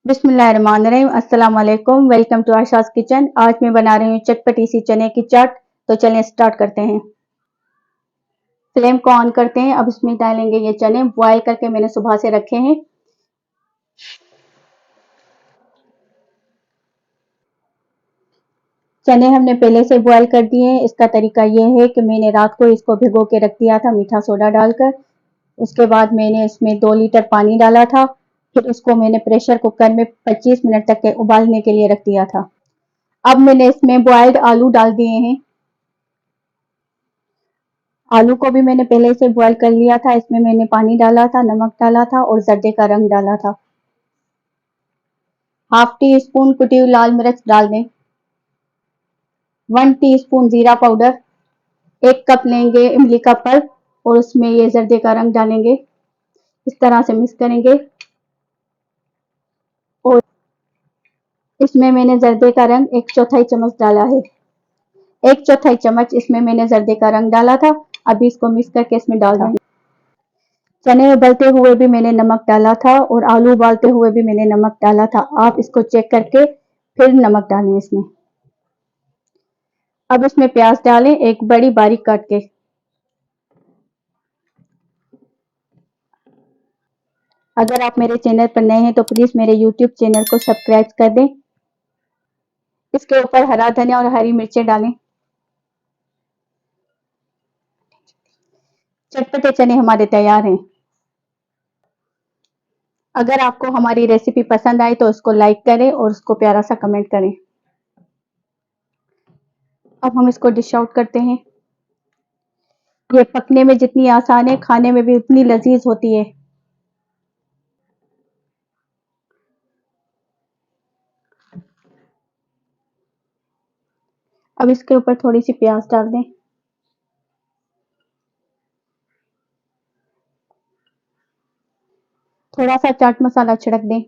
बिस्मिल्लाहिर्रहमानिर्रहीम। अस्सलाम वालेकुम। Welcome to Asha's kitchen. आज मैं बना रही हूँ चटपटी सी चने की चाट। तो चलें स्टार्ट करते हैं। फ्लेम को ऑन करते हैं। अब इसमें डालेंगे ये चने बॉयल करके मैंने सुबह से रखे हैं। चने हमने पहले से बॉयल कर दिए हैं। इसका तरीका ये है कि मैंने रात को इसको भिगो के रख दिया था मीठा सोडा डालकर। उसके बाद मैंने इसमें 2 लीटर पानी डाला था। फिर इसको मैंने प्रेशर कुकर में 25 मिनट तक के उबालने के लिए रख दिया था। अब मैंने इसमें बॉयल्ड आलू डाल दिए हैं। आलू को भी मैंने पहले से बॉयल कर लिया था। इसमें मैंने पानी डाला था, नमक डाला था और जर्दे का रंग डाला था। हाफ टी स्पून कुटी हुई लाल मिर्च डाल दें। 1 टीस्पून जीरा पाउडर। 1 कप लेंगे इमली का पल्प और उसमें ये जर्दे का रंग डालेंगे। इस तरह से मिक्स करेंगे और इसमें मैंने जर्दे का रंग 1/4 चम्मच डाला है। 1/4 चम्मच इसमें मैंने जर्दे का रंग डाला था। अभी इसको मिक्स करके इसमें डाल देंगे। चने उबलते हुए भी मैंने नमक डाला था और आलू उबालते हुए भी मैंने नमक डाला था। आप इसको चेक करके फिर नमक डालें इसमें। अब इसमें प्याज डालें, एक बड़ी बारीक काट के। अगर आप मेरे चैनल पर नए हैं तो प्लीज मेरे यूट्यूब चैनल को सब्सक्राइब कर दें। इसके ऊपर हरा धनिया और हरी मिर्चें डालें। चटपटे चने हमारे तैयार हैं। अगर आपको हमारी रेसिपी पसंद आई तो इसको लाइक करें और उसको प्यारा सा कमेंट करें। अब हम इसको डिश आउट करते हैं। ये पकने में जितनी आसान है खाने में भी उतनी लजीज होती है। अब इसके ऊपर थोड़ी सी प्याज डाल दें। थोड़ा सा चाट मसाला छिड़क दें।